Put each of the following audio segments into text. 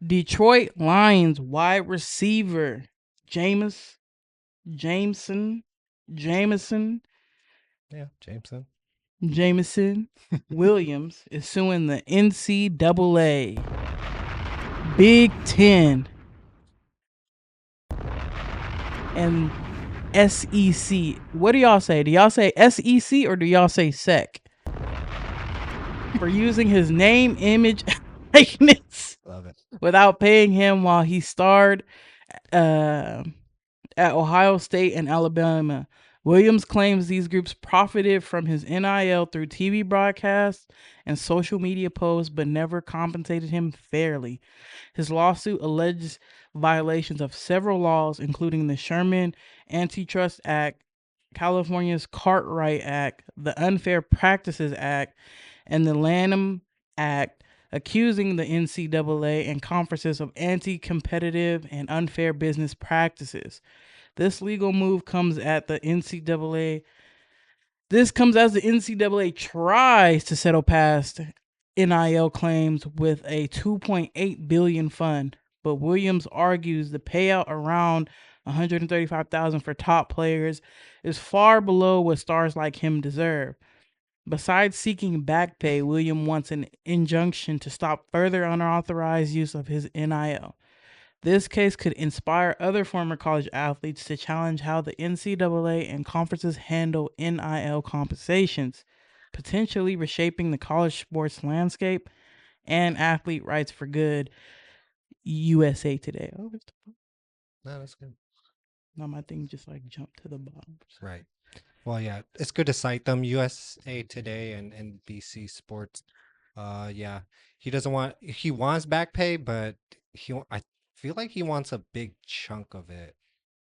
Detroit Lions wide receiver Jameson, Jameson, Yeah, Jameson. Jameson Williams is suing the NCAA, Big Ten, and SEC. What do y'all say? Do y'all say SEC or do y'all say SEC? For using his name, image, likeness Love it. without paying him while he starred uh, at Ohio State and Alabama. Williams claims these groups profited from his NIL through TV broadcasts and social media posts, but never compensated him fairly. His lawsuit alleges violations of several laws, including the Sherman Antitrust Act, California's Cartwright Act, the Unfair Practices Act, and the Lanham Act, accusing the NCAA and conferences of anti-competitive and unfair business practices. This legal move comes at the NCAA. This comes as the NCAA tries to settle past NIL claims with a 2.8 billion fund, but Williams argues the payout around 135,000 for top players is far below what stars like him deserve. Besides seeking back pay, William wants an injunction to stop further unauthorized use of his NIL. This case could inspire other former college athletes to challenge how the NCAA and conferences handle NIL compensations, potentially reshaping the college sports landscape and athlete rights for good. USA Today. Oh, No, that's good. now my thing just like jumped to the bottom. Right. Well, yeah, it's good to cite them. USA Today and NBC Sports. Yeah, he wants back pay, but I feel like he wants a big chunk of it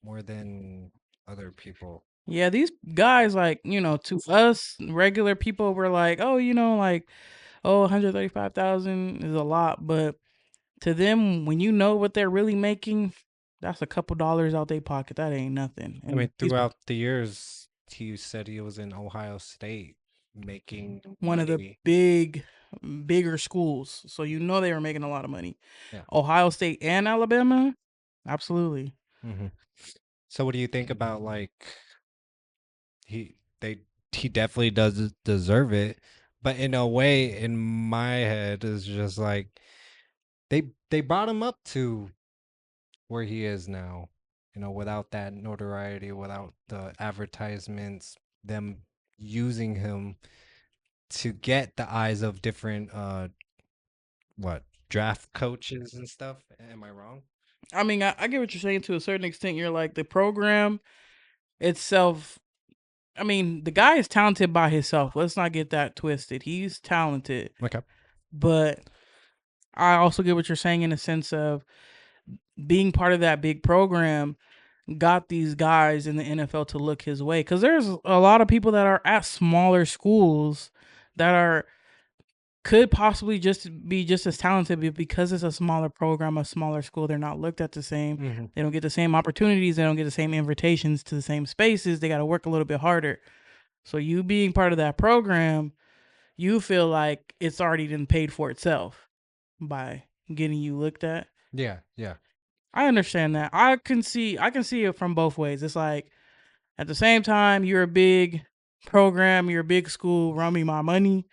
more than other people. Yeah, these guys, like, to us regular people, were like, oh, like, oh, 135,000 is a lot. But to them, when you know what they're really making, that's a couple dollars out their pocket. That ain't nothing. I mean, And he's throughout the years, he said he was in Ohio State making one of the money. bigger schools. So they were making a lot of money. Yeah. Ohio State and Alabama? Absolutely. hmm So, what do you think about like he they he definitely does deserve it, but in a way, in my head, is just like they brought him up to where he is now, without that notoriety, without the advertisements, them using him to get the eyes of different what draft coaches and stuff. Am I wrong? I mean, I get what you're saying to a certain extent. You're like, the program itself. I mean, the guy is talented by himself. Let's not get that twisted. He's talented. Okay. But I also get what you're saying in the sense of being part of that big program got these guys in the NFL to look his way. Because there's a lot of people that are at smaller schools that could possibly just be just as talented, but because it's a smaller program, a smaller school, they're not looked at the same. hmm They don't get the same opportunities. They don't get the same invitations to the same spaces. They got to work a little bit harder. So you being part of that program, you feel like it's already been paid for itself by getting you looked at. Yeah, yeah. I understand that. I can see it from both ways. It's like, at the same time, you're a big program, you're a big school, run me my money.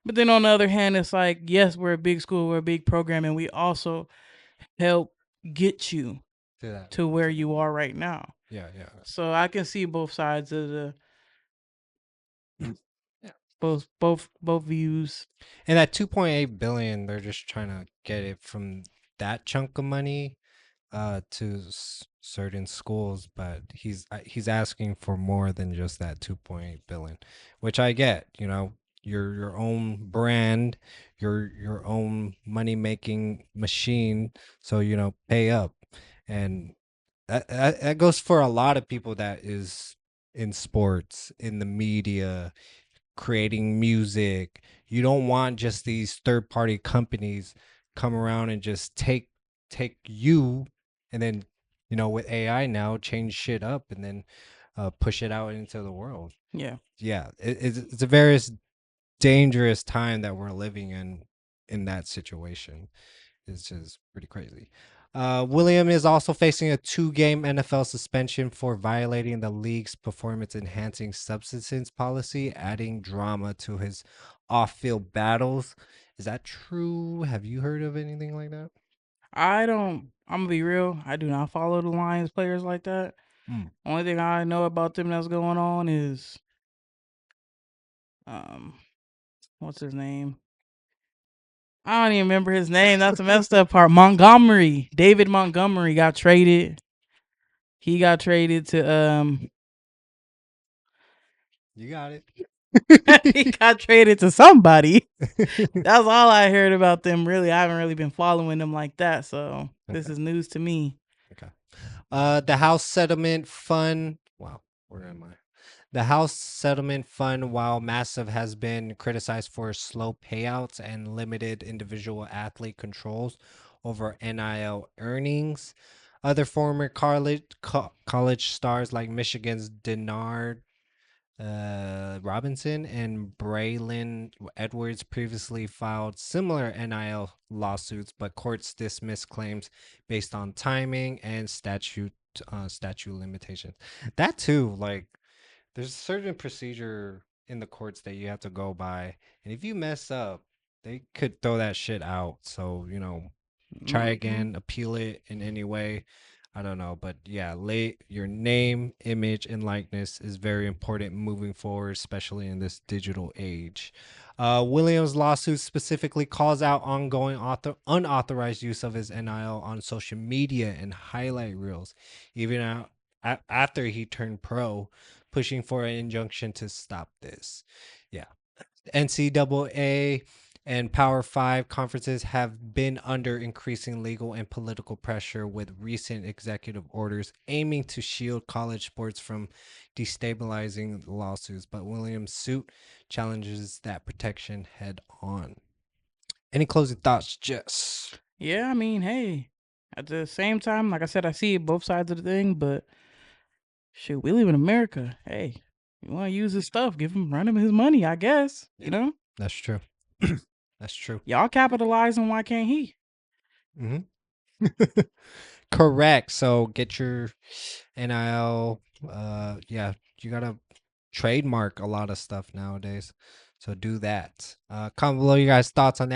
But then on the other hand, it's like, yes, we're a big school, we're a big program, and we also help get you Do that. to where you are right now. Yeah, yeah. So I can see both sides of the Yeah. both views. And that 2.8 billion, they're just trying to get it from that chunk of money to certain schools, but he's asking for more than just that 2.8 billion, which I get. Your own brand, your own money making machine, so pay up. And that goes for a lot of people that is in sports, in the media, creating music. You don't want just these third party companies come around and just take you, and then with AI now change shit up, and then push it out into the world. Yeah. Yeah, it's a very dangerous time that we're living in that situation. It's just pretty crazy. William is also facing a 2-game NFL suspension for violating the league's performance enhancing substances policy, adding drama to his off field battles. Is that true? Have you heard of anything like that? I'm gonna be real. I do not follow the Lions players like that. Mm. Only thing I know about them that's going on is um, what's his name? I don't even remember his name. That's the messed up part. Montgomery, David Montgomery got traded. He got traded to You got it. he got traded to somebody. That's all I heard about them. Really, I haven't really been following them like that. So this Okay. is news to me. Okay. The House Settlement Fund. Wow, where am I? The House Settlement Fund, while massive, has been criticized for slow payouts and limited individual athlete controls over NIL earnings. Other former college stars like Michigan's Denard Robinson and Braylon Edwards previously filed similar NIL lawsuits, but courts dismissed claims based on timing and statute limitations. That too, like there's a certain procedure in the courts that you have to go by, and if you mess up, they could throw that shit out. So try Mm-hmm. again, appeal it in any way. I don't know, but yeah, your name, image, and likeness is very important moving forward, especially in this digital age. Williams' lawsuit specifically calls out ongoing unauthorized use of his NIL on social media and highlight reels, even after he turned pro, pushing for an injunction to stop this. Yeah. NCAA and Power Five conferences have been under increasing legal and political pressure, with recent executive orders aiming to shield college sports from destabilizing lawsuits. But Williams' suit challenges that protection head on. Any closing thoughts, Jess? Yeah, I mean, hey, at the same time, like I said, I see both sides of the thing, but shoot, we live in America. Hey, you want to use his stuff, run him his money, I guess. Yeah, that's true. That's true. Y'all capitalizing, why can't he? Hmm. Correct. So get your NIL. Yeah, you gotta trademark a lot of stuff nowadays. So do that. Comment below your guys' thoughts on that.